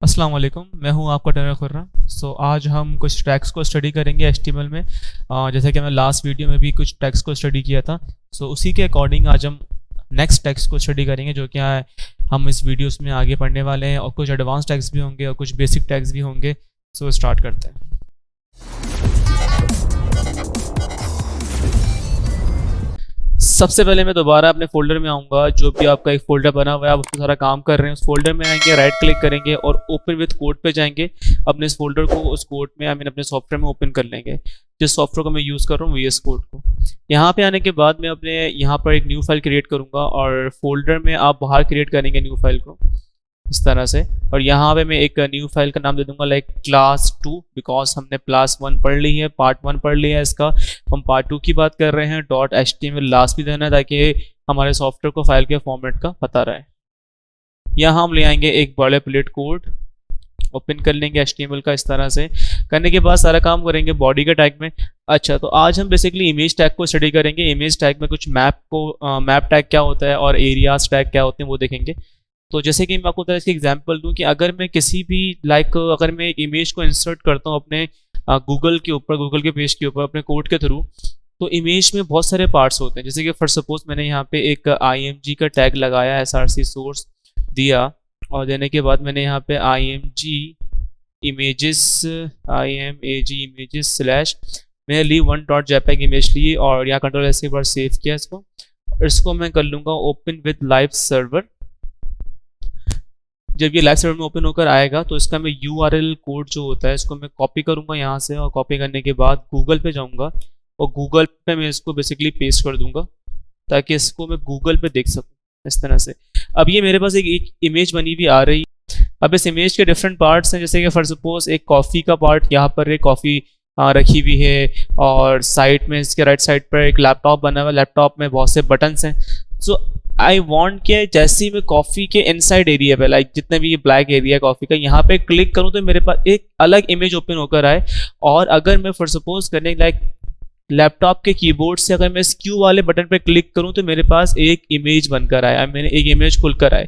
अस्सलाम वालेकुम, मैं हूं आपका ट्रेनर खुर्रम। आज हम कुछ टैग्स को स्टडी करेंगे एचटीएमएल में। जैसे कि मैं लास्ट वीडियो में भी कुछ टैग्स को स्टडी किया था। उसी के अकॉर्डिंग आज हम नेक्स्ट टैग्स को स्टडी करेंगे, जो क्या है हम इस वीडियोस में आगे पढ़ने वाले हैं। और कुछ एडवांस टैग्स भी होंगे और कुछ बेसिक टैग्स भी होंगे। स्टार्ट करते हैं। सबसे पहले मैं दोबारा अपने फोल्डर में आऊँगा। जो भी आपका एक फोल्डर बना हुआ है, आप उसमें सारा काम कर रहे हैं, उस फोल्डर में आएंगे, राइट क्लिक करेंगे और ओपन विद कोड पे जाएंगे। अपने इस फोल्डर को उस कोड में अपने सॉफ्टवेयर में ओपन कर लेंगे, जिस सॉफ्टवेयर को मैं यूज़ कर रहा हूँ वीएस कोड को। यहाँ पे आने के बाद मैं अपने यहाँ पर एक न्यू फाइल क्रिएट करूँगा और फोल्डर में आप बाहर क्रिएट करेंगे न्यू फाइल को इस तरह से। और यहाँ पे मैं एक न्यू फाइल का नाम दे दूंगा लाइक क्लास 2, बिकॉज हमने क्लास 1 पढ़ ली है, पार्ट 1 पढ़ लिया है इसका। हम पार्ट 2 की बात कर रहे हैं। .html लास्ट भी देना है ताकि हमारे सॉफ्टवेयर को फाइल के फॉर्मेट का पता रहे। यहाँ हम ले आएंगे एक बड़े प्लेट कोड, ओपन कर लेंगे HTML का। इस तरह से करने के बाद सारा काम करेंगे बॉडी के टैग में। अच्छा, तो आज हम बेसिकली इमेज टैग को स्टडी करेंगे। इमेज टैग में कुछ मैप टैग क्या होता है और एरियाज टैग क्या होते हैं वो देखेंगे। तो जैसे कि मैं आपको इसकी एग्जांपल दूं कि अगर मैं किसी भी अगर मैं एक इमेज को इंसर्ट करता हूं अपने गूगल के ऊपर, गूगल के पेज के ऊपर अपने कोड के थ्रू, तो इमेज में बहुत सारे पार्ट्स होते हैं। जैसे कि फॉर सपोज मैंने यहाँ पे एक img का टैग लगाया, src सोर्स दिया और देने के बाद मैंने यहाँ पे img images स्लैश मैंने ली 1.jpg इमेज ली और यहाँ कंट्रोल एस के बाद सेव किया इसको। इसको मैं कर लूँगा ओपन विद लाइव सर्वर। जब ये लाइव सर्वर में ओपन होकर आएगा तो इसका मैं URL कोड जो होता है इसको मैं कॉपी करूंगा यहाँ से, और कॉपी करने के बाद गूगल पे जाऊंगा और गूगल पे मैं इसको बेसिकली पेस्ट कर दूंगा ताकि इसको मैं गूगल पे देख सकूं इस तरह से। अब ये मेरे पास एक इमेज बनी हुई आ रही। अब इस इमेज के डिफरेंट पार्ट्स हैं, जैसे कि फॉर सपोज एक कॉफ़ी का पार्ट, यहाँ पर एक कॉफ़ी रखी हुई है और साइड में इसके राइट साइड पर एक लैपटॉप बना हुआ है। लैपटॉप में बहुत से बटन्स हैं। आई वॉन्ट कि जैसे ही मैं कॉफ़ी के इनसाइड एरिया पे जितने भी ये ब्लैक एरिया है कॉफ़ी का, यहाँ पे क्लिक करूँ तो मेरे पास एक अलग इमेज ओपन होकर आए। और अगर मैं फॉर सपोज करने लैपटॉप के कीबोर्ड से अगर मैं इस क्यू वाले बटन पे क्लिक करूँ तो मेरे पास एक इमेज बनकर आए, मैंने एक इमेज खुलकर आए।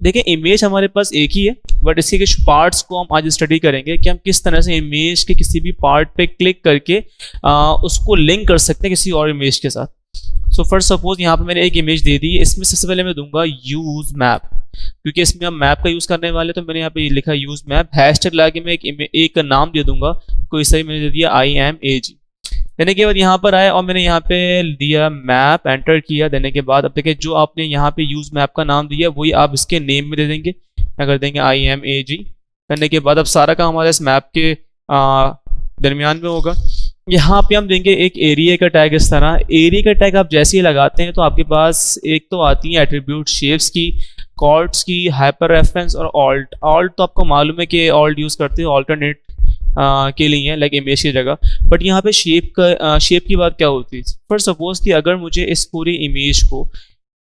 देखिए इमेज हमारे पास एक ही है, बट इसके कुछ पार्ट्स को हम आज स्टडी करेंगे कि हम किस तरह से इमेज के किसी भी पार्ट पे क्लिक करके उसको लिंक कर सकते हैं किसी और इमेज के साथ। फर्स्ट सपोज यहाँ पे मैंने एक इमेज दे दी। इसमें सबसे पहले मैं दूंगा यूज मैप, क्योंकि इसमें हम मैप का यूज करने वाले, तो मैंने यहाँ पे लिखा यूज मैप। हैशटैग लगा के मैं एक नाम दे दूंगा, कोई सही मैंने दे दिया IMAG। देने के बाद यहाँ पर आया और मैंने यहाँ पे दिया मैप, एंटर किया। देने के बाद अब देखिए जो आपने यहाँ पे यूज मैप का नाम दिया वही आप इसके नेम में दे देंगे। क्या कर देंगे IMAG। करने के बाद अब सारा काम हमारे इस मैप के दरमियान में होगा। यहाँ पे हम देंगे एक एरिया का टैग। इस तरह एरिया का टैग आप जैसे ही लगाते हैं तो आपके पास एक तो आती है एट्रीब्यूट शेप्स की, कॉर्ड्स की, हाइपर रेफरेंस और ऑल्ट तो आपको मालूम है कि ऑल्ट यूज़ करते हैं ऑल्टरनेट के लिए है, लाइक इमेज की जगह। बट यहाँ पे शेप की बात क्या होती है? फॉर सपोज कि अगर मुझे इस पूरी इमेज को,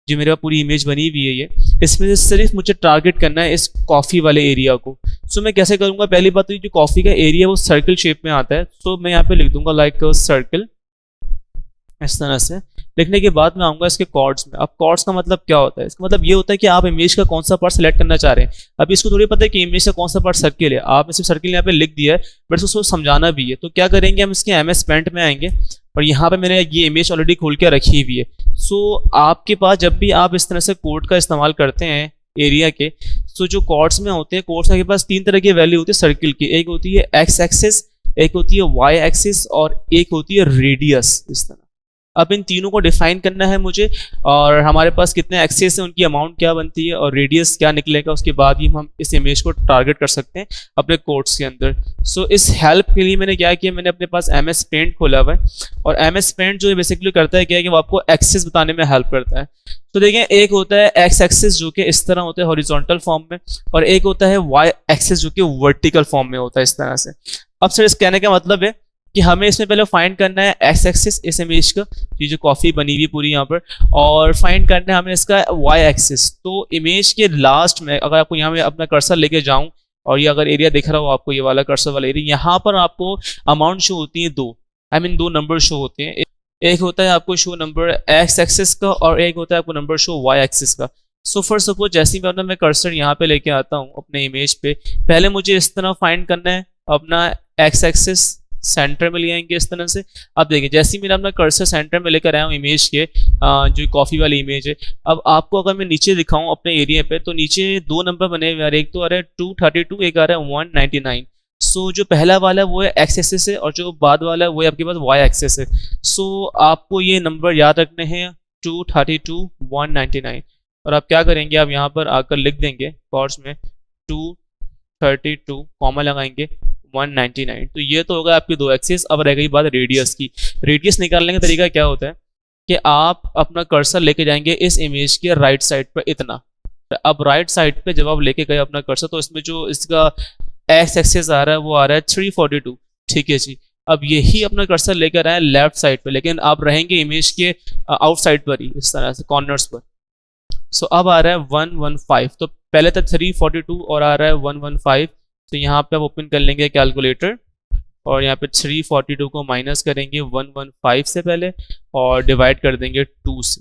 जो मेरे पास पूरी इमेज बनी हुई है ये, इसमें से सिर्फ मुझे टारगेट करना है इस कॉफ़ी वाले एरिया को। मैं कैसे करूँगा? पहली बात तो जो कॉफ़ी का एरिया वो सर्कल शेप में आता है। मैं यहाँ पे लिख दूंगा लाइक सर्कल इस तरह से। लिखने के बाद मैं आऊँगा इसके कॉर्ड्स में। अब कॉर्ड्स का मतलब क्या होता है? इसका मतलब ये होता है कि आप इमेज का कौन सा पार्ट सेलेक्ट करना चाह रहे हैं। अभी इसको थोड़ी पता है कि इमेज का कौन सा पार्ट सर्किल है। आपने सिर्फ सर्किल यहाँ पे लिख दिया है, बट उसको समझाना भी है। तो क्या करेंगे, हम इसके MS पेंट में आएंगे और यहाँ पे मैंने ये इमेज ऑलरेडी खोल के रखी हुई है। आपके पास जब भी आप इस तरह से कोड का इस्तेमाल करते हैं एरिया के, जो कॉर्ड्स में होते हैं, कॉर्ड्स के पास 3 तरह की वैल्यू होती है सर्किल की। एक होती है X एक्सिस, एक होती है Y एक्सिस और एक होती है रेडियस। इस तरह अब इन तीनों को डिफाइन करना है मुझे, और हमारे पास कितने एक्सेस हैं, उनकी अमाउंट क्या बनती है और रेडियस क्या निकलेगा, उसके बाद ही हम इस इमेज को टारगेट कर सकते हैं अपने कोड्स के अंदर। इस हेल्प के लिए मैंने क्या किया, मैंने अपने पास MS पेंट खोला हुआ है। और MS पेंट जो बेसिकली करता है क्या है कि वो आपको एक्सेस बताने में हेल्प करता है। तो देखें, एक होता है X एक्सिस जो कि इस तरह होता है हॉरिजॉन्टल फॉर्म में, और एक होता है Y एक्सिस जो कि वर्टिकल फॉर्म में होता है इस तरह से। अब सर इस कहने का मतलब है कि हमें इसमें पहले फाइंड करना है X एक्सिस इस इमेज का, ये जो कॉफ़ी बनी हुई पूरी यहाँ पर, और फाइंड करना है हमें इसका Y एक्सिस। तो इमेज के लास्ट में अगर आपको यहाँ में अपना कर्सर लेके जाऊँ और ये अगर एरिया दिख रहा हो आपको, ये वाला कर्सर वाला एरिया, यहाँ पर आपको अमाउंट शो होती है 2, दो नंबर शो होते हैं। एक होता है आपको शो नंबर X एक्सिस का और एक होता है आपको नंबर शो Y एक्सिस का। सो फॉर सपोज जैसे ही मैं कर्सर यहाँ पे लेके आता हूँ अपने इमेज पे, पहले मुझे इस तरह फाइंड करना है अपना एक्स एक्सिस, सेंटर में ले आएंगे इस तरह से। अब देखिए जैसे ही मेरा अपना कर्सर सेंटर में लेकर आया हूँ इमेज के, जो कॉफ़ी वाली इमेज है, अब आपको अगर मैं नीचे दिखाऊँ अपने एरिया पे, तो नीचे 2 नंबर बने हुए, एक तो आ रहा है 232, एक आ रहा है 199। सो जो पहला वाला है वो है एक्स एक्सिस है, और जो बाद वाला है वो है आपके पास वाई एक्सिस है। सो आपको ये नंबर याद रखने हैं 232, 199। और आप क्या करेंगे, आप यहाँ पर आकर लिख देंगे कॉर्ड्स में 232, कॉमा लगाएंगे 199। तो ये तो होगा आपकी 2 एक्सिस। अब रह गई बात रेडियस की। रेडियस निकालने का तरीका क्या होता है कि आप अपना कर्सर लेके जाएंगे इस इमेज के राइट साइड पर इतना। अब राइट साइड पे जब आप लेके गए अपना कर्सर, तो इसमें जो इसका एक्स एक्सिस आ रहा है वो आ रहा है 342। ठीक है जी। अब यही अपना कर्सर लेकर आए लेफ्ट साइड पे, लेकिन आप रहेंगे इमेज के आउटसाइड पर ही, इस तरह से कॉर्नर्स पर। सो अब आ रहा है 115। तो पहले तक 342 और आ रहा है 115। तो यहाँ पे आप ओपन कर लेंगे कैलकुलेटर, और यहाँ पे 342 को माइनस करेंगे 115 से पहले, और डिवाइड कर देंगे 2 से।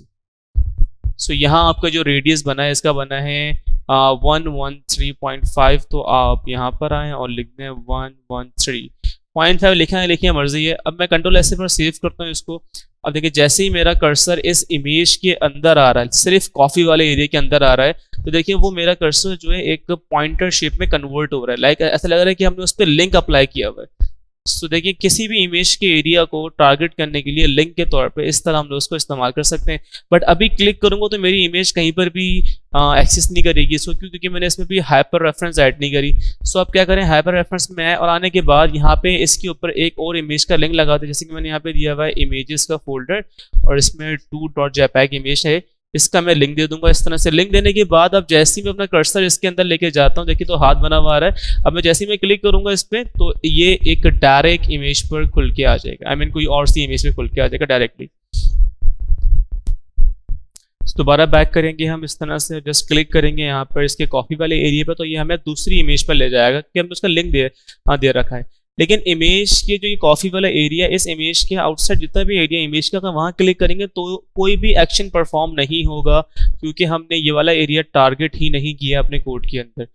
सो यहाँ आपका जो रेडियस बना है इसका बना है 113.5। तो आप यहाँ पर आए और लिख दें 113.5 लिखा है, लिखिए मर्जी है। अब मैं कंट्रोल ऐसे पर सेव करता हूँ इसको। अब देखिए जैसे ही मेरा कर्सर इस इमेज के अंदर आ रहा है, सिर्फ कॉफी वाले एरिया के अंदर आ रहा है, तो देखिए वो मेरा कर्सर जो है एक पॉइंटर शेप में कन्वर्ट हो रहा है। लाइक ऐसा लग रहा है कि हमने उस पर लिंक अप्लाई किया हुआ है। तो देखिए किसी भी इमेज के एरिया को टारगेट करने के लिए लिंक के तौर पे इस तरह हम लोग उसको इस्तेमाल कर सकते हैं। बट अभी क्लिक करूंगा तो मेरी इमेज कहीं पर भी एक्सेस नहीं करेगी। सो क्योंकि मैंने इसमें भी हाइपर रेफरेंस ऐड नहीं करी। सो आप क्या करें, हाइपर रेफरेंस में आए और आने के बाद यहाँ पे इसके ऊपर एक और इमेज का लिंक लगा दें। जैसे कि मैंने यहाँ पे दिया हुआ है इमेजेस का फोल्डर, और इसमें 2.jpg इमेज है, इसका मैं लिंक दे दूंगा इस तरह से। लिंक देने के बाद अब जैसे ही मैं अपना कर्सर इसके अंदर लेके जाता हूँ, देखिए तो हाथ बना हुआ आ रहा है। अब मैं जैसे ही मैं क्लिक करूंगा इस पर, तो ये एक डायरेक्ट इमेज पर खुल के आ जाएगा। आई मीन कोई और सी इमेज पे खुल के आ जाएगा डायरेक्टली। दोबारा बैक करेंगे हम इस तरह से, जस्ट क्लिक करेंगे यहाँ पर इसके कॉफी वाले एरिया पर, तो ये हमें दूसरी इमेज पर ले जाएगा कि हमने उसका लिंक दे रखा है। लेकिन इमेज के जो ये कॉफी वाला एरिया, इस इमेज के आउटसाइड जितना भी एरिया इमेज का, अगर वहाँ क्लिक करेंगे तो कोई भी एक्शन परफॉर्म नहीं होगा, क्योंकि हमने ये वाला एरिया टारगेट ही नहीं किया अपने कोड के अंदर।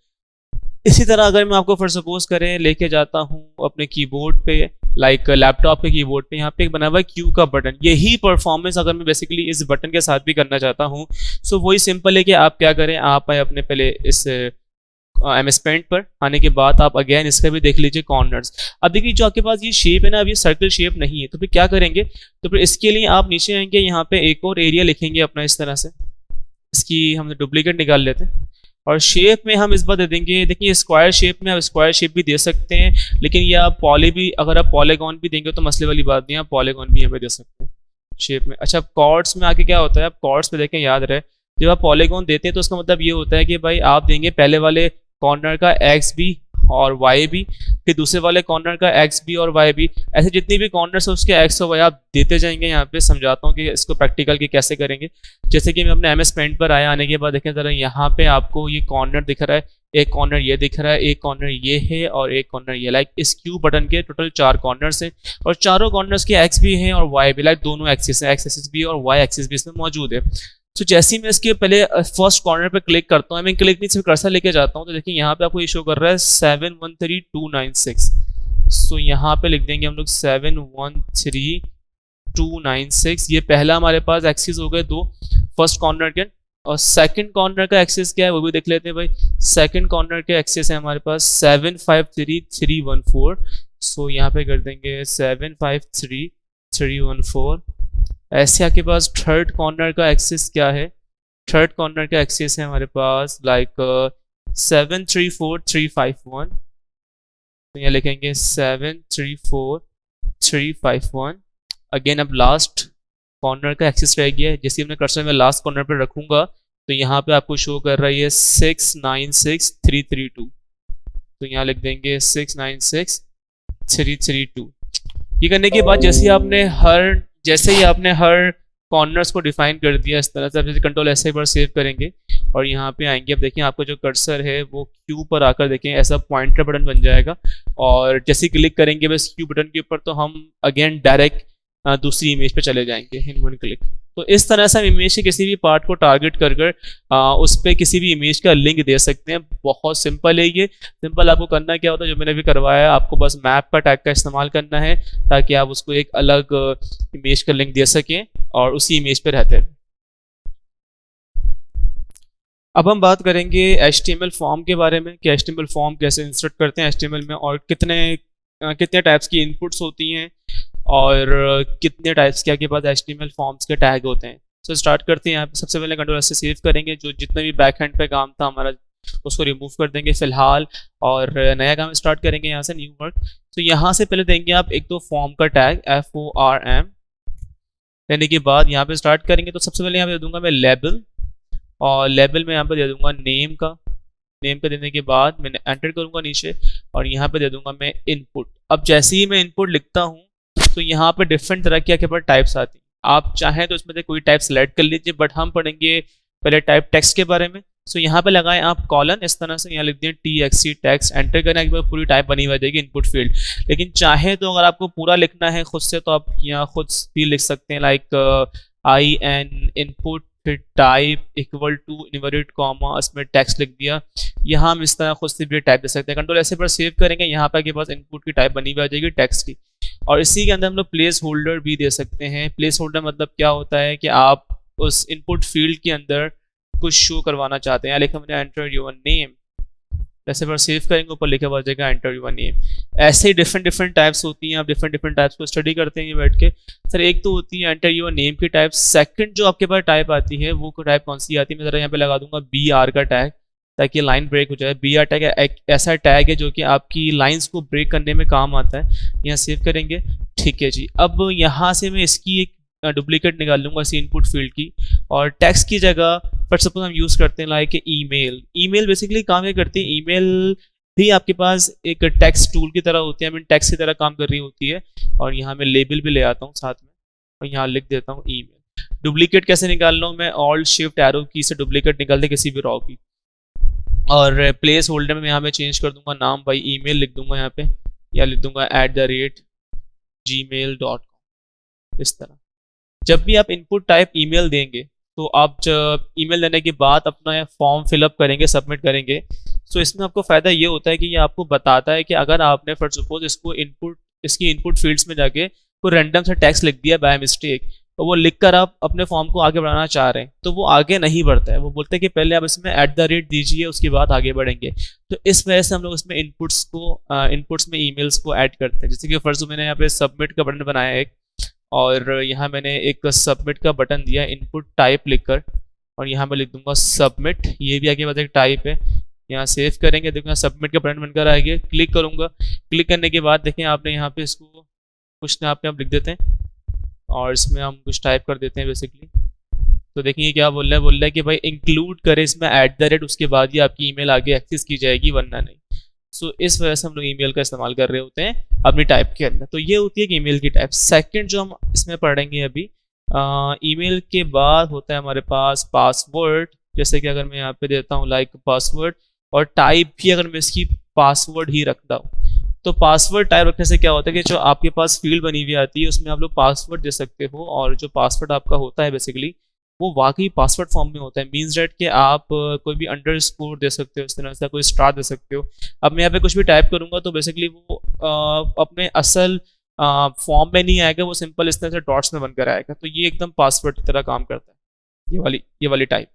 इसी तरह अगर मैं आपको फॉर सपोज करें लेके जाता हूँ अपने कीबोर्ड पे, लाइक लैपटॉप के कीबोर्ड पे, यहाँ पे एक बना हुआ है क्यू का बटन। यही परफॉर्मेंस अगर मैं बेसिकली इस बटन के साथ भी करना चाहता हूँ, सो वही सिंपल है कि आप क्या करें, आप आए अपने पहले इस MS पेंट पर, आने के बाद आप अगेन इसका भी देख लीजिए कॉर्नर्स। अब देखिए जो आपके पास ये शेप है ना, अब ये सर्कल शेप नहीं है, तो फिर क्या करेंगे, तो फिर इसके लिए आप नीचे आएंगे, यहाँ पे एक और एरिया लिखेंगे अपना इस तरह से। इसकी हम डुप्लीकेट निकाल लेते हैं, और शेप में हम इस बार दे देंगे, देखिए स्क्वायर शेप में आप स्क्वायर शेप भी दे सकते हैं, लेकिन ये आप पॉली भी, अगर आप पॉलीगॉन भी देंगे तो मसले वाली बात नहीं है, आप पॉलीगॉन भी हमें दे सकते हैं शेप में। अच्छा, कॉर्ड्स में आके क्या होता है, आप कॉर्ड्स पे देखें, याद रहे जब आप पॉलीगॉन देते हैं तो उसका मतलब ये होता है कि भाई आप देंगे पहले वाले कॉर्नर का एक्स भी और वाई भी, फिर दूसरे वाले कॉर्नर का एक्स भी और वाई भी, ऐसे जितनी भी कॉर्नर्स है उसके एक्स और वाई आप देते जाएंगे। यहाँ पे समझाता हूँ कि इसको प्रैक्टिकल की कैसे करेंगे। जैसे कि मैं अपने MS पेंट पर आया, आने के बाद देखें जरा, यहाँ पे आपको ये कॉर्नर दिख रहा है, एक कॉर्नर ये दिख रहा है, एक कॉर्नर ये है और एक कॉर्नर ये। लाइक इस क्यू बटन के टोटल 4 कॉर्नर्स हैं, और चारों कॉर्नर्स के एक्स भी हैं और वाई भी, लाइक दोनों एक्सिस हैं, एक्स एक्सिस भी और वाई एक्सिस भी इसमें मौजूद है। तो जैसे ही मैं इसके पहले फर्स्ट कॉर्नर पे क्लिक करता हूँ, मैं क्लिक नहीं सिर्फ कर्सर लेके जाता हूँ, तो देखिए यहाँ पे आपको ये शो कर रहा है 713296। सो यहाँ पे लिख देंगे हम लोग 713296। ये पहला हमारे पास एक्सिस हो गए 2 फर्स्ट कॉर्नर के, और सेकंड कॉर्नर का एक्सिस क्या है वो भी देख लेते हैं भाई। सेकंड कॉर्नर के एक्सिस है हमारे पास 753314। सो यहाँ पे कर देंगे 753314। ऐसे आपके पास थर्ड कॉर्नर का एक्सिस क्या है, थर्ड कॉर्नर का एक्सिस है हमारे पास लाइक 734351। तो यहाँ लिखेंगे 734351। अगेन अब लास्ट कॉर्नर का एक्सिस रह गया है, जैसे हमने कर्सर में लास्ट कॉर्नर पर रखूंगा तो यहाँ पे आपको शो कर रहा है 696332। तो यहाँ लिख देंगे 696332। ये करने के बाद जैसे ही आपने हर कॉर्नर्स को डिफाइन कर दिया इस तरह से, आप जैसे कंट्रोल ऐसे पर सेव करेंगे और यहाँ पे आएंगे, अब देखिए आपको जो कर्सर है वो क्यू पर आकर देखें ऐसा पॉइंटर बटन बन जाएगा, और जैसे क्लिक करेंगे बस क्यू बटन के ऊपर तो हम अगेन डायरेक्ट दूसरी इमेज पे चले जाएंगे इन वन क्लिक। तो इस तरह से हम इमेज के किसी भी पार्ट को टारगेट कर कर उस पर किसी भी इमेज का लिंक दे सकते हैं। बहुत सिंपल है ये। सिंपल आपको करना क्या होता है, जो मैंने भी करवाया, आपको बस मैप का टैग का इस्तेमाल करना है ताकि आप उसको एक अलग इमेज का लिंक दे सकें और उसी इमेज पे रहते हैं। अब हम बात करेंगे HTML फॉर्म के बारे में कि HTML फॉर्म कैसे इंसर्ट करते हैं HTML में, और कितने टाइप्स की इनपुट्स होती हैं और कितने टाइप्स के आपके पास HTML फॉर्म्स के टैग होते हैं। तो स्टार्ट करते हैं। यहाँ पे सबसे पहले कंट्रोल से सेव करेंगे, जो जितने भी बैक हैंड पे काम था हमारा उसको रिमूव कर देंगे फिलहाल, और नया काम स्टार्ट करेंगे यहाँ से, न्यू वर्क। तो यहाँ से पहले देंगे आप एक तो फॉर्म का टैग FORM, लेने के बाद यहाँ पे स्टार्ट करेंगे। तो सबसे पहले यहाँ पे दे दूंगा मैं लेबल, और लेबल में यहाँ पे दे दूंगा नेम का। नेम का देने के बाद मैंने एंटर करूंगा नीचे, और यहाँ पे दे दूंगा मैं इनपुट। अब जैसे ही मैं इनपुट लिखता हूँ तो यहाँ पे डिफरेंट तरह की आपके पास टाइप्स आती हैं। आप चाहें तो इसमें से कोई टाइप सेलेक्ट कर लीजिए, बट हम पढ़ेंगे पहले टाइप टेक्स्ट के बारे में। सो यहाँ पे लगाएं आप कॉलन, इस तरह से यहाँ लिख दिए TXT टेक्स्ट, एंटर करने के बाद पूरी टाइप बनी हुई जाएगी इनपुट फील्ड। लेकिन चाहे तो अगर आपको पूरा लिखना है खुद से तो आप यहाँ खुद भी लिख सकते हैं, लाइक IN इनपुट फिर type equal to inverted comma, इसमें टेक्स्ट लिख दिया। यहाँ हम इस तरह खुद से भी टाइप दे सकते हैं। कंट्रोल ऐसे पर सेव करेंगे, यहाँ पर आपके पास इनपुट की टाइप बनी हुई आ जाएगी टेक्स्ट की। और इसी के अंदर हम लोग प्लेस होल्डर भी दे सकते हैं। प्लेस होल्डर मतलब क्या होता है कि आप उस इनपुट फील्ड के अंदर कुछ शो करवाना चाहते हैं। लिखा मैंने एंटर योर नेम, जैसे पर सेव करेंगे ऊपर लिखा हुआ जाएगा एंटर योर नेम। ऐसे डिफरेंट टाइप्स होती हैं, आप डिफरेंट टाइप्स को स्टडी करते हैं ये बैठ के। सर एक तो होती है एंटर योर नेम की टाइप। सेकंड जो आपके पास टाइप आती है वो टाइप कौन सी आती है, मैं जरा यहाँ पे लगा दूंगा BR का टैग, ताकि लाइन ब्रेक हो जाए। BR टैग एक ऐसा टैग है जो कि आपकी लाइंस को ब्रेक करने में काम आता है। यहाँ सेव करेंगे, ठीक है जी। अब यहाँ से मैं इसकी एक डुप्लीकेट निकाल लूंगा इसी इनपुट फील्ड की, और टेक्स्ट की जगह फॉर सपोज हम यूज़ करते हैं लाइक ईमेल। ईमेल बेसिकली काम क्या करती है, ईमेल भी आपके पास एक टेक्स्ट टूल की तरह होती है, आई मीन टेक्स्ट की तरह काम कर रही होती है। और यहाँ मैं लेबल भी ले आता हूँ साथ में, और यहाँ लिख देता हूँ ईमेल। डुप्लीकेट कैसे निकाल रहा हूँ मैं, ऑल्ट शिफ्ट एरो की से डुप्लीकेट निकाल दे किसी भी रॉ की। और प्लेस होल्डर में यहाँ मैं चेंज कर दूंगा नाम बाई ईमेल लिख दूंगा यहाँ पे, या लिख दूंगा @gmail.com। इस तरह जब भी आप इनपुट टाइप ईमेल देंगे तो आप जब ईमेल देने के बाद अपना फॉर्म फिलअप करेंगे, सबमिट करेंगे, तो इसमें आपको फ़ायदा ये होता है कि ये आपको बताता है कि अगर आपने फॉर सपोज इसकी इनपुट फील्ड्स में जाके कोई रैंडम सा टेक्स्ट लिख दिया बाय मिस्टेक, तो वो लिखकर आप अपने फॉर्म को आगे बढ़ाना चाह रहे हैं तो वो आगे नहीं बढ़ता है। वो बोलते हैं कि पहले आप इसमें @ दीजिए, उसके बाद आगे बढ़ेंगे। तो इस वजह से हम लोग इसमें इनपुट्स में ईमेल्स को ऐड करते हैं। जैसे कि फर्स्ट मैंने यहाँ पे सबमिट का बटन बनाया एक, और यहाँ मैंने एक सबमिट का बटन दिया इनपुट टाइप लिखकर, और यहाँ मैं लिख दूंगा सबमिट। ये भी आगे बाद एक टाइप है। यहाँ सेव करेंगे, देखो यहाँ सबमिट का बटन बनकर आ गया। क्लिक करूँगा, क्लिक करने के बाद देखें आपने यहाँ पे इसको कुछ ना आपने आप लिख देते हैं, और इसमें हम कुछ टाइप कर देते हैं बेसिकली। तो देखिए क्या बोल रहा है कि भाई इंक्लूड करें इसमें @ उसके बाद ही आपकी ईमेल आगे एक्सेस की जाएगी, वरना नहीं। सो इस वजह से हम लोग ईमेल का इस्तेमाल कर रहे होते हैं अपनी टाइप के अंदर। तो ये होती है कि ईमेल की टाइप। सेकंड जो हम इसमें पढ़ेंगे अभी, ईमेल के बाद होता है हमारे पास पासवर्ड। जैसे कि अगर मैं यहाँ पे देता हूँ लाइक पासवर्ड, और टाइप भी अगर मैं इसकी पासवर्ड ही रखता हूँ, तो पासवर्ड टाइप रखने से क्या होता है कि जो आपके पास फील्ड बनी हुई आती है उसमें आप लोग पासवर्ड दे सकते हो, और जो पासवर्ड आपका होता है बेसिकली वो वाकई पासवर्ड फॉर्म में होता है। मीन्स डेट कि आप कोई भी अंडरस्कोर दे सकते हो, इस तरह से कोई स्टार दे सकते हो। अब मैं यहाँ पे कुछ भी टाइप करूँगा तो बेसिकली वो अपने असल फॉर्म में नहीं आएगा, वो सिंपल इस तरह से डॉट्स में बनकर आएगा। तो ये एकदम पासवर्ड की तरह काम करता है, ये वाली टाइप।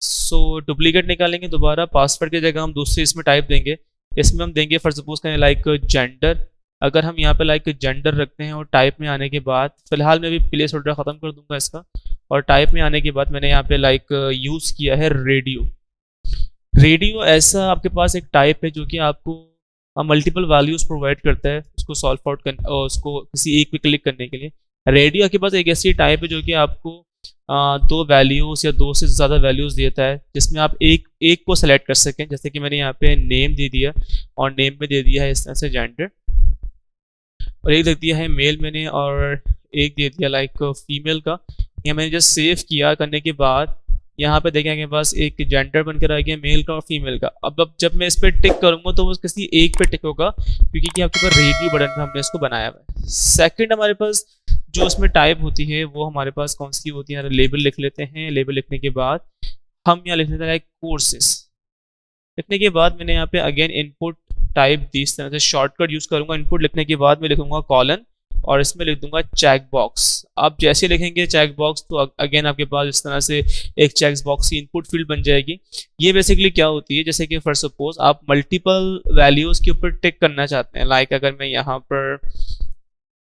सो डुप्लीकेट निकालेंगे दोबारा, पासवर्ड की जगह हम दूसरी इसमें टाइप देंगे। इसमें हम देंगे फॉर सपोज करें लाइक जेंडर। अगर हम यहाँ पे लाइक जेंडर रखते हैं और टाइप में आने के बाद, फिलहाल मैं भी प्लेस होल्डर ख़त्म कर दूंगा इसका, और टाइप में आने के बाद मैंने यहाँ पे लाइक यूज़ किया है रेडियो। रेडियो ऐसा आपके पास एक टाइप है जो कि आपको मल्टीपल वैल्यूज़ प्रोवाइड करता है उसको सॉल्व आउट करने और उसको किसी एक पे क्लिक करने के लिए। रेडियो आपके पास एक ऐसी टाइप है जो कि आपको 2 वैल्यूज़ या 2 से ज़्यादा वैल्यूज़ देता है, जिसमें आप एक को सेलेक्ट कर सकें। जैसे कि मैंने यहाँ पे नेम दे दिया, और नेम में दे दिया है इस तरह से जेंडर, और एक दे दिया है मेल मैंने, और एक दे दिया लाइक फीमेल का। या मैंने जस्ट सेव किया करने के बाद यहाँ पे देखें के पास एक जेंडर बनकर आ गया, मेल का और फीमेल का। अब जब मैं इस पर टिक करूँगा तो वो किसी एक पे टिक होगा, क्योंकि कि आपके पास रेडियो बटन पे हमने इसको बनाया हुआ है। सेकंड हमारे पास जो उसमें टाइप होती है वो हमारे पास कौन सी होती है, लेबल लिख लेते हैं। लेबल लिखने के बाद हम यहाँ लिख लेते हैं लाइक कोर्सेस। लिखने के बाद मैंने यहाँ पे अगेन इनपुट टाइप दी, इस तरह से शॉर्टकट यूज करूंगा। इनपुट लिखने के बाद मैं लिखूंगा कॉलन और इसमें लिख दूंगा चेक बॉक्स। आप जैसे लिखेंगे चेक बॉक्स तो अगेन आपके पास इस तरह से एक चेक बॉक्स की इनपुट फील्ड बन जाएगी। ये बेसिकली क्या होती है, जैसे कि फॉर सपोज आप मल्टीपल वैल्यूज के ऊपर टिक करना चाहते हैं। लाइक अगर मैं यहाँ पर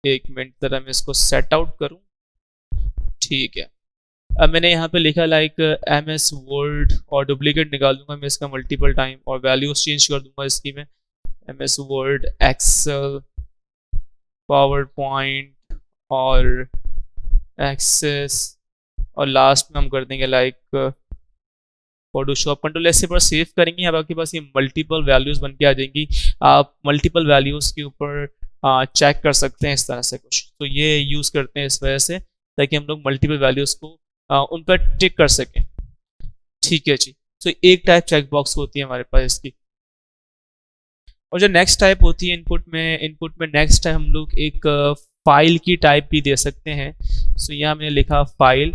एक मिनट तरह मैं इसको सेट आउट करूँ, ठीक है। अब मैंने यहाँ पे लिखा लाइक MS वर्ड और डुप्लीकेट निकाल दूंगा मैं इसका मल्टीपल टाइम और वैल्यूज चेंज कर दूंगा इसकी मैं MS word, Excel, power point और एक्सेस, और लास्ट में हम कर देंगे लाइक फोटोशॉप। कंट्रोल ऐसे पर सेव करेंगे, अब आपके पास ये मल्टीपल वैल्यूज बन के आ जाएंगी। आप मल्टीपल वैल्यूज के ऊपर चेक कर सकते हैं इस तरह से कुछ, तो ये यूज़ करते हैं इस वजह से ताकि हम लोग मल्टीपल वैल्यूज को उन पर टिक कर सकें। ठीक है जी, तो एक टाइप चेक बॉक्स होती है हमारे पास इसकी। और जो नेक्स्ट टाइप होती है इनपुट में नेक्स्ट टाइप हम लोग एक फाइल की टाइप भी दे सकते हैं। सो यहाँ मैंने लिखा फाइल।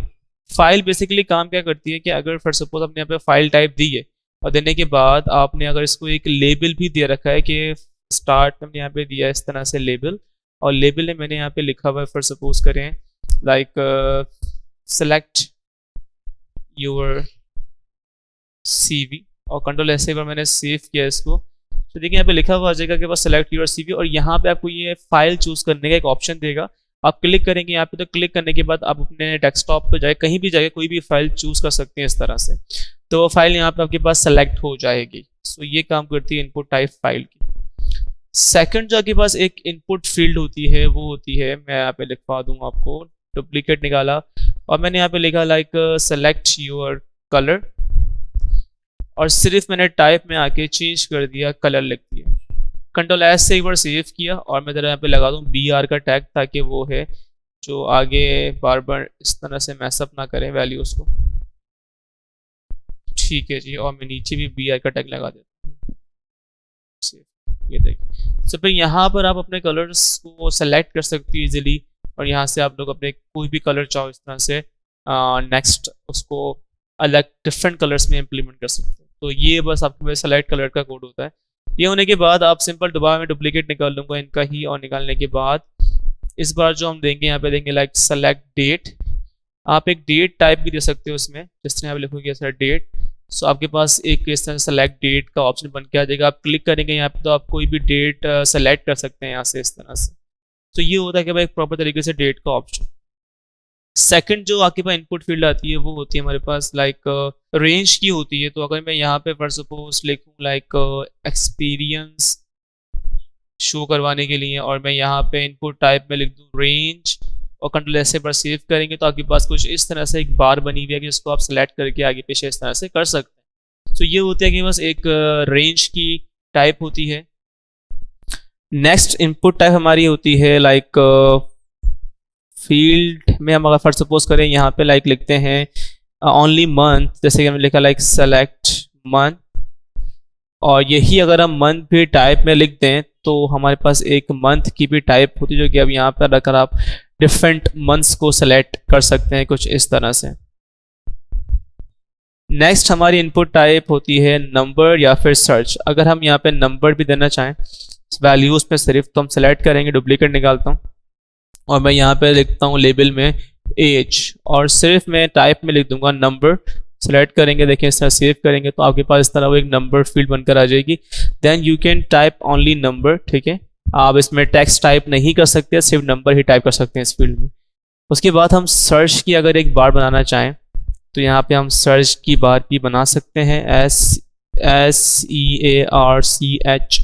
फाइल बेसिकली काम क्या करती है कि अगर फॉर सपोज आपने यहाँ पे फाइल टाइप दी है और देने के बाद आपने अगर इसको एक लेबल भी दे रखा है कि स्टार्ट हमने यहाँ पे दिया इस तरह से लेबल, और लेबल में मैंने यहाँ पे लिखा हुआ है फॉर सपोज करें लाइक सेलेक्ट योर CV और कंट्रोल ऐसे पर मैंने सेव किया इसको। तो देखिए यहाँ पे लिखा हुआ आ जाएगा कि बस सेलेक्ट योर CV और यहाँ पे आपको ये फाइल चूज करने का एक ऑप्शन देगा। आप क्लिक करेंगे यहाँ पे, तो क्लिक करने के बाद आप अपने डेस्कटॉप पे जाए, कहीं भी जाए, कोई भी फाइल चूज कर सकते हैं इस तरह से, तो वो फाइल यहाँ पे आपके पास सेलेक्ट हो जाएगी। सो ये काम करती है इनपुट टाइप फाइल की। सेकंड जो आपके पास एक इनपुट फील्ड होती है वो होती है, मैं यहाँ पे लिखवा दूंगा आपको, डुप्लीकेट निकाला और मैंने यहाँ पे लिखा लाइक सेलेक्ट योर कलर और सिर्फ मैंने टाइप में आके चेंज कर दिया, कलर लिख दिया। कंट्रोल S से एक बार सेव किया और मैं जरा यहाँ पे लगा दूँ BR का टैग, ताकि वो है जो आगे बार बार इस तरह से मैसअप ना करें वैल्यूज को। ठीक है जी, और मैं नीचे भी BR का टैग लगा देता हूँ। ये देखिए, तो फिर यहाँ पर आप अपने कलर्स को सेलेक्ट कर सकते हो इजीली और यहाँ से आप लोग अपने कोई भी कलर चाहो इस तरह से नेक्स्ट उसको अलग डिफरेंट कलर्स में इम्प्लीमेंट कर सकते हो। तो ये बस आपके पास सेलेक्ट कलर का कोड होता है। ये होने के बाद आप सिंपल दोबारा में डुप्लीकेट निकाल लूँगा इनका ही, और निकालने के बाद इस बार जो हम देंगे यहाँ पे देंगे लाइक सेलेक्ट डेट। आप एक डेट टाइप भी दे सकते हो उसमें, जिस तरह आप लिखोगे सर डेट। सो आपके पास एक इस तरह सेलेक्ट डेट का ऑप्शन बन के आ जाएगा। आप क्लिक करेंगे यहाँ पे तो आप कोई भी डेट सेलेक्ट कर सकते हैं यहाँ से इस तरह से। तो ये होता है कि भाई एक प्रॉपर तरीके से डेट का ऑप्शन। सेकंड जो आपके पास इनपुट फील्ड आती है वो होती है हमारे पास लाइक रेंज की होती है। तो अगर मैं यहाँ पे फॉर सपोज लिखूँ लाइक एक्सपीरियंस शो करवाने के लिए और मैं यहाँ पे इनपुट टाइप में लिख दूँ रेंज और कंट्रोल ऐसे पर सेव करेंगे तो आपके पास कुछ इस तरह से एक बार बनी हुई है कि इसको आप सेलेक्ट करके आगे पीछे इस तरह से कर सकते हैं। तो ये होता है कि बस एक रेंज की टाइप होती है। नेक्स्ट इनपुट टाइप हमारी होती है लाइक फील्ड में हम अगर फॉर सपोज करें यहाँ पे लाइक लिखते हैं ओनली मंथ, जैसे कि हमने लिखा लाइक सेलेक्ट मंथ, और यही अगर हम मंथ भी टाइप में लिख दें तो हमारे पास एक मंथ की भी टाइप होती है जो कि अब यहाँ पर रखकर आप डिफरेंट मंथ्स को सेलेक्ट कर सकते हैं कुछ इस तरह से। नेक्स्ट हमारी इनपुट टाइप होती है नंबर या फिर सर्च। अगर हम यहाँ पे नंबर भी देना चाहें वैल्यूज पे सिर्फ, तो हम सेलेक्ट करेंगे, डुप्लीकेट निकालता हूँ और मैं यहाँ पे लिखता हूँ लेबल में एज और सिर्फ मैं टाइप में लिख दूंगा नंबर। सेलेक्ट करेंगे, देखिए इस तरह सेव करेंगे तो आपके पास इस तरह वो एक नंबर फील्ड बनकर आ जाएगी। Then you can type only number, ठीक है। आप इसमें टेक्स्ट टाइप नहीं कर सकते, सिर्फ नंबर ही टाइप कर सकते हैं इस फील्ड में। उसके बाद हम सर्च की अगर एक बार बनाना चाहें तो यहाँ पे हम सर्च की बार भी बना सकते हैं, SEARCH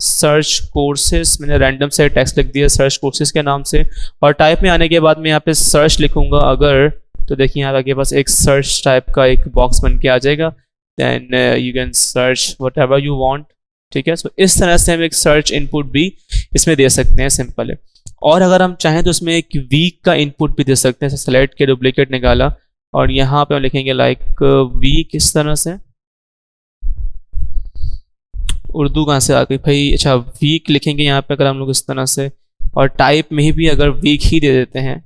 सर्च कोर्सेज। मैंने रैंडम से टेक्स्ट लिख दिया सर्च कोर्सेज के नाम से और टाइप में आने के बाद मैं यहाँ पे सर्च लिखूंगा अगर, तो देखिए यहाँ आपके पास एक सर्च टाइप का एक बॉक्स बन के आ जाएगा। Then you can search whatever you want, ठीक है। सो इस तरह से हम एक सर्च इनपुट भी इसमें दे सकते हैं, सिंपल है। और अगर हम चाहें तो इसमें एक वीक का इनपुट भी दे सकते हैं। सेलेक्ट के डुप्लीकेट निकाला और यहाँ पे हम लिखेंगे लाइक वीक इस तरह से। उर्दू कहाँ से आ गई भाई, अच्छा वीक लिखेंगे यहाँ पे अगर हम लोग इस तरह से और टाइप में भी अगर वीक ही दे देते हैं,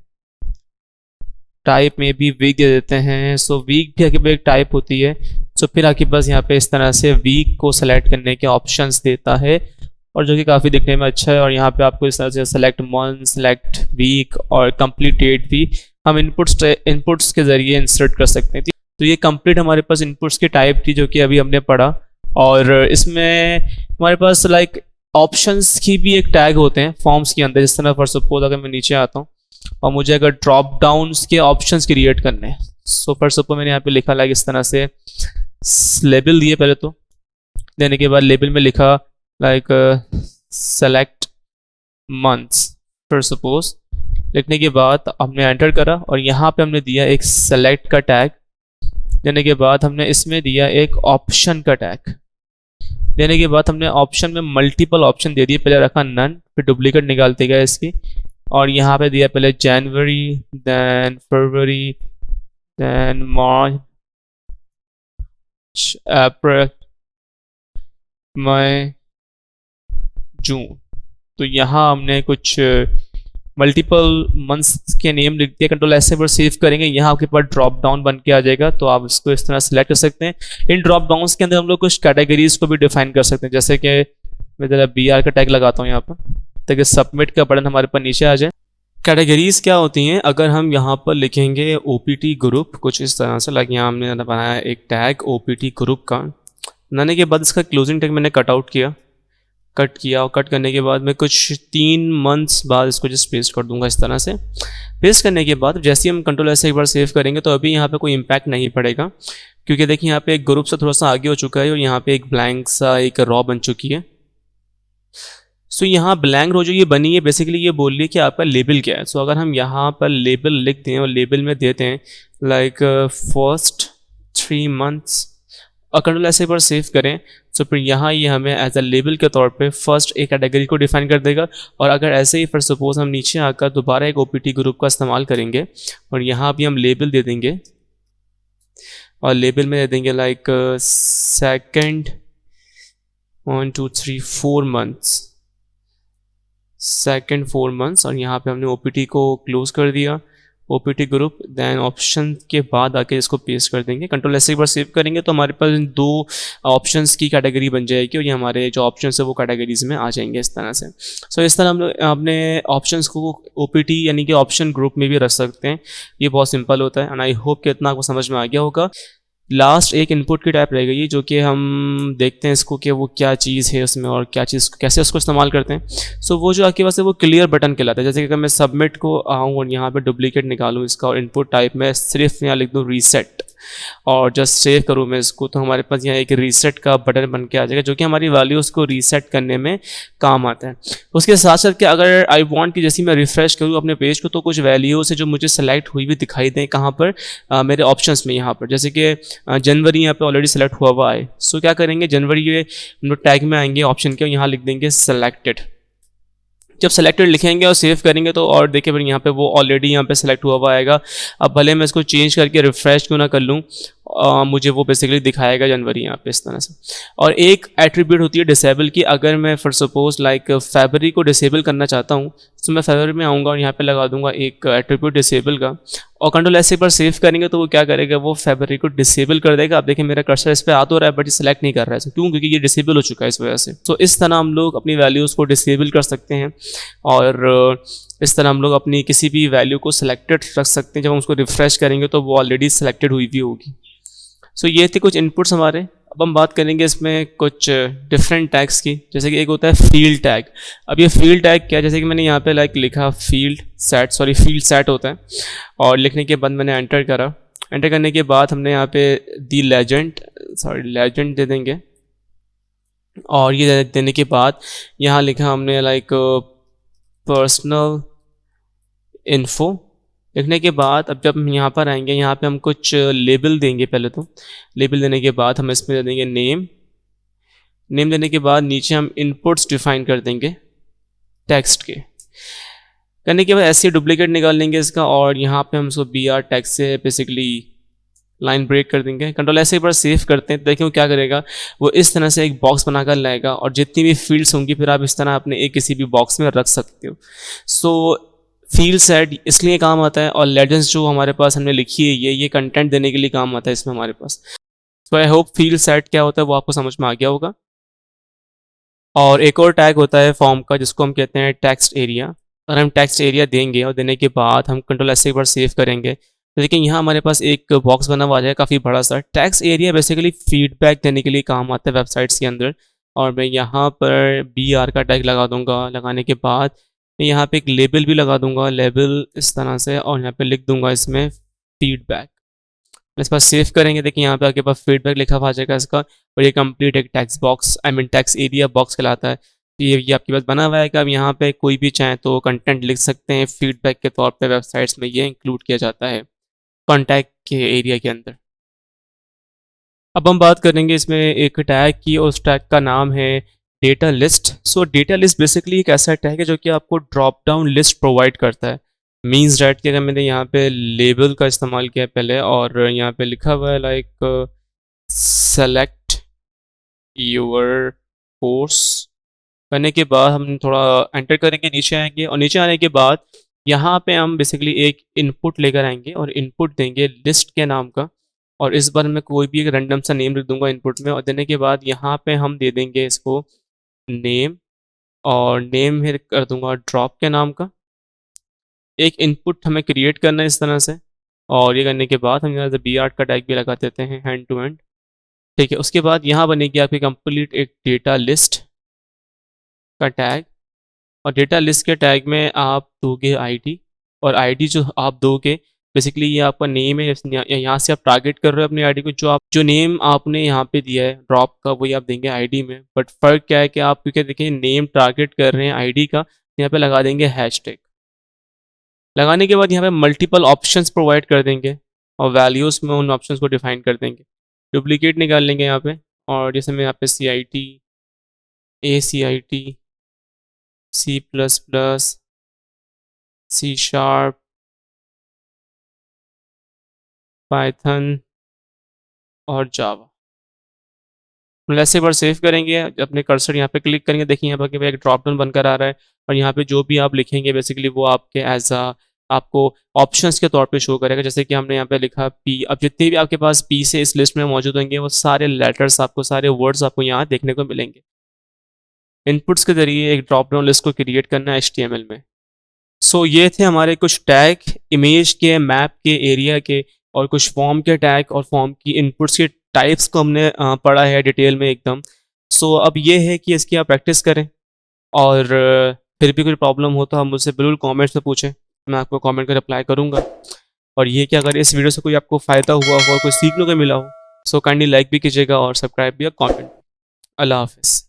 टाइप में भी वीक दे देते हैं, सो वीक भी आपके पास एक टाइप होती है। सो फिर आपके पास यहाँ पे इस तरह से वीक को सेलेक्ट करने के ऑप्शंस देता है, और जो कि काफ़ी दिखने में अच्छा है। और यहाँ पे आपको इस तरह से सेलेक्ट मंथ, सेलेक्ट वीक और कंप्लीट डेट भी हम इनपुट्स के ज़रिए इंसर्ट कर सकते हैं। तो ये कंप्लीट हमारे पास इनपुट्स की टाइप थी जो कि अभी हमने पढ़ा। और इसमें हमारे पास लाइक ऑप्शंस की भी एक टैग होते हैं फॉर्म्स के अंदर। जिस तरह फॉर सपोज अगर मैं नीचे आता हूँ और मुझे अगर ड्रॉप डाउन्स के ऑप्शंस क्रिएट करने हैं, सो फॉर सपोज मैंने यहाँ पे लिखा लाइक इस तरह से लेबल दिए पहले, तो देने के बाद लेबल में लिखा like select months for suppose. लिखने के बाद हमने एंटर करा और यहाँ पे हमने दिया एक सेलेक्ट का टैग। देने के बाद हमने इसमें दिया एक ऑप्शन का टैग। देने के बाद हमने ऑप्शन में मल्टीपल ऑप्शन दे दिए, पहले रखा नन, फिर डुप्लीकेट निकालते गए इसकी। और यहाँ पे दिया पहले जनवरी, देन फरवरी, देन मार्च, अप्रैल, मई, जून। तो यहाँ हमने कुछ मल्टीपल मंथ्स के नेम लिख दिया। कंट्रोल एस से पर सेव करेंगे, यहाँ आपके पास ड्रॉप डाउन बन के आ जाएगा, तो आप इसको इस तरह सेलेक्ट कर सकते हैं। इन ड्रॉप डाउन्स के अंदर हम लोग कुछ कैटेगरीज को भी डिफाइन कर सकते हैं, जैसे कि मैं ज़रा BR का टैग लगाता हूँ यहाँ पर ताकि सबमिट का बटन हमारे पास नीचे आ जाए। कैटेगरीज क्या होती हैं, अगर हम यहाँ पर लिखेंगे OPT ग्रुप कुछ इस तरह से, लाइक यहाँ हमने बनाया एक टैग OPT ग्रुप का। बनाने के बाद इसका क्लोजिंग टैग मैंने कट आउट किया, कट किया, और कट करने के बाद मैं कुछ 3 मंथ्स बाद इसको जस्ट पेस्ट कर दूंगा इस तरह से। पेस्ट करने के बाद जैसे ही हम कंट्रोल ऐसे एक बार सेव करेंगे तो अभी यहाँ पे कोई इम्पैक्ट नहीं पड़ेगा, क्योंकि देखिए यहाँ पे एक ग्रुप से थोड़ा सा आगे हो चुका है और यहाँ पे एक ब्लैंक सा एक रॉ बन चुकी है। सो यहाँ ब्लैंक रो जो ये बनी है बेसिकली ये बोल रही है कि आपका लेबल क्या है। सो अगर हम यहाँ पर लेबल लिखते हैं और लेबल में देते हैं लाइक फर्स्ट 3 मंथ्स और कंट्रोल ऐसे पर सेव करें, तो फिर यहाँ ये हमें एज अ लेबल के तौर पे फर्स्ट एक कैटेगरी को डिफाइन कर देगा। और अगर ऐसे ही फिर सपोज हम नीचे आकर दोबारा एक OPT ग्रुप का इस्तेमाल करेंगे और यहाँ भी हम लेबल दे देंगे और लेबल में दे देंगे like second 1 2 3 4 months, second 4 months, और यहाँ पे हमने OPT को क्लोज कर दिया, OPT ग्रुप। देन ऑप्शन के बाद आके इसको पेस्ट कर देंगे, कंट्रोल ऐसे एक बार सेव करेंगे तो हमारे पास 2 ऑप्शंस की कैटेगरी बन जाएगी और ये हमारे जो ऑप्शंस है वो कैटेगरीज में आ जाएंगे इस तरह से। सो इस तरह हम लोग अपने ऑप्शंस को OPT यानी कि ऑप्शन ग्रुप में भी रख सकते हैं। ये बहुत सिंपल होता है एंड आई होप कि इतना आपको समझ में आ गया होगा। लास्ट एक इनपुट की टाइप रह गई जो कि हम देखते हैं इसको कि वो क्या चीज़ है उसमें और क्या चीज़ कैसे उसको इस्तेमाल करते हैं। सो वो जो आपके पास है वो क्लियर बटन कहलाता है। जैसे कि अगर मैं सबमिट को आऊँ और यहाँ पे डुप्लीकेट निकालूँ इसका और इनपुट टाइप में सिर्फ यहाँ लिख दूँ रीसेट और जस्ट सेव करूँ मैं इसको, तो हमारे पास यहाँ एक रीसेट का बटन बन के आ जाएगा जो कि हमारी वैल्यूज़ को रीसेट करने में काम आता है। उसके साथ साथ कि अगर आई वांट कि जैसे मैं रिफ्रेश करूँ अपने पेज को तो कुछ वैल्यूज़ है जो मुझे सेलेक्ट हुई भी दिखाई दें कहाँ पर मेरे ऑप्शंस में। यहाँ पर जैसे कि जनवरी यहाँ पे ऑलरेडी सेलेक्ट हुआ है, सो क्या करेंगे जनवरी के हम लोग टैग में आएंगे ऑप्शन के, यहाँ लिख देंगे सेलेक्टेड। जब सेलेक्टेड लिखेंगे और सेव करेंगे तो और देखिए फिर यहाँ पे वो ऑलरेडी यहाँ पे सेलेक्ट हुआ आएगा। अब भले मैं इसको चेंज करके रिफ्रेश क्यों ना कर लूँ, मुझे वो बेसिकली दिखाएगा जनवरी यहाँ पे इस तरह से। और एक एट्रीब्यूट होती है डिसेबल की, अगर मैं फॉर सपोज लाइक फरवरी को डिसेबल करना चाहता हूँ तो मैं फरवरी में आऊँगा और यहाँ पे लगा दूंगा एक एट्रीब्यूट डिसेबल का और कंट्रोल ऐसे पर सेव करेंगे तो वो क्या करेगा, वो फरवरी को डिसेबल कर देगा। आप देखिए मेरा कर्सर इस पर आ तो रहा है बट ये सेलेक्ट नहीं कर रहा है, क्यों? क्योंकि ये डिसेबल हो चुका है इस वजह से। तो इस तरह हम लोग अपनी वैल्यूज़ को डिसेबल कर सकते हैं और इस तरह हम लोग अपनी किसी भी वैल्यू को सिलेक्टेड रख सकते हैं। जब हम उसको रिफ्रेश करेंगे तो वो ऑलरेडी सिलेक्टेड हुई भी होगी। सो ये थे कुछ इनपुट्स हमारे। अब हम बात करेंगे इसमें कुछ डिफरेंट टैग्स की, जैसे कि एक होता है फील्ड टैग। अब ये फील्ड टैग क्या है, जैसे कि मैंने यहाँ पे लाइक लिखा फील्ड सेट होता है और लिखने के बाद मैंने एंटर करा। एंटर करने के बाद हमने यहाँ पे दी लेजेंड दे देंगे और ये देने के बाद यहाँ लिखा हमने लाइक पर्सनल इन्फो। लिखने के बाद अब जब हम यहाँ पर आएंगे यहाँ पे हम कुछ लेबल देंगे। पहले तो लेबल देने के बाद हम इसमें दे देंगे नेम देने के बाद नीचे हम इनपुट्स डिफाइन कर देंगे टेक्स्ट के। करने के बाद ऐसे डुप्लीकेट निकाल लेंगे इसका और यहाँ पे हम उसको BR टैग से बेसिकली लाइन ब्रेक कर देंगे, कंट्रोल ऐसे एक बार सेव करते हैं तो देखिए वो क्या करेगा, वो इस तरह से एक बॉक्स बनाकर लाएगा और जितनी भी फील्ड्स होंगी फिर आप इस तरह अपने एक किसी भी बॉक्स में रख सकते हो। सो फील्ड सेट इसलिए काम आता है, और लेजेंड्स जो हमारे पास हमने लिखी है ये कंटेंट देने के लिए काम आता है इसमें हमारे पास। सो आई होप फील्ड सेट क्या होता है वो आपको समझ में आ गया होगा। और एक और टैग होता है फॉर्म का जिसको हम कहते हैं टेक्स्ट एरिया। अगर हम टेक्स्ट एरिया देंगे और देने के बाद हम कंट्रोल ऐसे एक बार सेव करेंगे तो देखिए यहाँ हमारे पास एक बॉक्स बना हुआ है काफ़ी बड़ा सा। टेक्स्ट एरिया बेसिकली फीडबैक देने के लिए काम आता है वेबसाइट्स के अंदर, और मैं यहाँ पर BR का टैग लगा दूंगा। लगाने के बाद मैं यहाँ पे एक लेबल भी लगा दूंगा, लेबल इस तरह से, और यहाँ पे लिख दूंगा इसमें फीडबैक। इस पर सेव करेंगे, देखिए यहाँ पे आपके पास फीडबैक लिखा हुआ आ जाएगा इसका, और ये कंप्लीट एक text box text area box कहलाता है। तो ये आपके पास बना हुआ है कि आप यहाँ पे कोई भी चाहें तो कंटेंट लिख सकते हैं फीडबैक के तौर पे। वेबसाइट्स में ये इंक्लूड किया जाता है कॉन्टैक्ट के एरिया के अंदर। अब हम बात करेंगे इसमें एक टैग की, और उस टैग का नाम है डेटा लिस्ट। सो डेटा लिस्ट बेसिकली एक ऐसा टैग है जो कि आपको ड्रॉप डाउन लिस्ट प्रोवाइड करता है। मीन्स डैट कि अगर मैंने यहाँ पे लेबल का इस्तेमाल किया पहले और यहाँ पे लिखा हुआ है लाइक सेलेक्ट योर कोर्स, करने के बाद हम थोड़ा एंटर करेंगे, नीचे आएंगे, और नीचे आने के बाद यहाँ पे हम बेसिकली एक इनपुट लेकर आएंगे और इनपुट देंगे लिस्ट के नाम का, और इस बार मैं कोई भी एक रैंडम सा नेम लिख दूंगा इनपुट में, और देने के बाद यहाँ पे हम दे देंगे इसको नेम, और नेम में कर दूंगा ड्रॉप के नाम का। एक इनपुट हमें क्रिएट करना है इस तरह से, और ये करने के बाद हम यहाँ से BR का टैग भी लगा देते हैं हैंड टू हैंड। ठीक है, उसके बाद यहाँ बनेगी आपकी कंप्लीट एक डेटा लिस्ट का टैग, और डेटा लिस्ट के टैग में आप दोगे ID, और ID जो आप दोगे बेसिकली ये आपका नेम है। यहाँ से आप टारगेट कर रहे हो अपनी ID को, जो नेम आपने यहाँ पे दिया है ड्रॉप का वही आप देंगे ID में। बट फ़र्क क्या है कि आप क्योंकि देखिए नेम टारगेट कर रहे हैं ID का, यहाँ पे लगा देंगे हैशटैग। लगाने के बाद यहाँ पे मल्टीपल ऑप्शंस प्रोवाइड कर देंगे, और वैल्यूज़ में उन ऑप्शंस को डिफाइन कर देंगे। डुप्लीकेट निकाल लेंगे यहाँ पे, और जैसे मैं यहाँ पे CIT, ACIT, C++, C#, Python और जावा, मतलब ऐसे बार सेव करेंगे। अपने कर्सर यहाँ पे क्लिक करेंगे, देखिए यहाँ पर एक ड्रॉप डाउन बनकर आ रहा है, और यहाँ पे जो भी आप लिखेंगे बेसिकली वो आपके एज आपको ऑप्शंस के तौर पे शो करेगा। जैसे कि हमने यहाँ पे लिखा P, अब जितने भी आपके पास P से इस लिस्ट में मौजूद होंगे वो सारे लेटर्स आपको, सारे वर्ड्स आपको यहाँ देखने को मिलेंगे। इनपुट्स के जरिए एक ड्रॉप डाउन लिस्ट को क्रिएट करना है HTML में। सो ये थे हमारे कुछ टैग, इमेज के, मैप के, एरिया के, और कुछ फॉर्म के टैग और फॉर्म की इनपुट्स के टाइप्स को हमने पढ़ा है डिटेल में एकदम। सो अब ये है कि इसकी आप प्रैक्टिस करें, और फिर भी कोई प्रॉब्लम हो तो आप मुझसे बिल्कुल कमेंट्स में पूछें, मैं आपको कमेंट कर रिप्लाई करूँगा। और ये कि अगर इस वीडियो से कोई आपको फ़ायदा हुआ हो, कोई सीखने को मिला हो, सो काइंडली लाइक भी कीजिएगा और सब्सक्राइब भी और कमेंट। अल्लाह हाफिज़।